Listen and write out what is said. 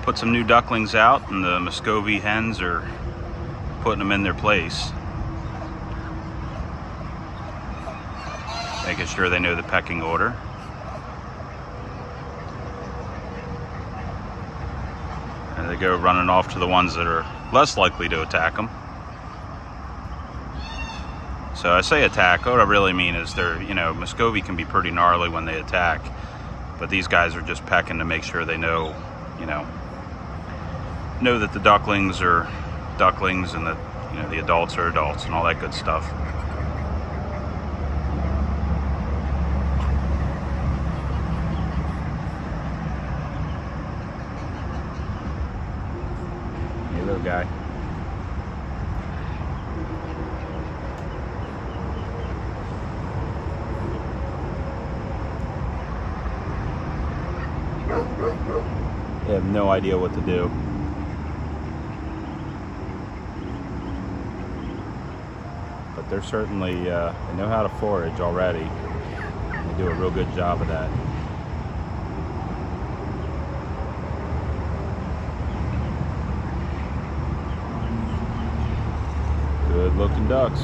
put some new ducklings out, and the Muscovy hens are putting them in their place, making sure they know the pecking order. And they go running off to the ones that are less likely to attack them. So I say attack, what I really mean is they're, you know, Muscovy can be pretty gnarly when they attack, but these guys are just pecking to make sure they know, you know that the ducklings are ducklings, and that, you know, the adults are adults, and all that good stuff. Hey, little guy. They have no idea what to do. But they're certainly, they know how to forage already. They do a real good job of that. Good looking ducks.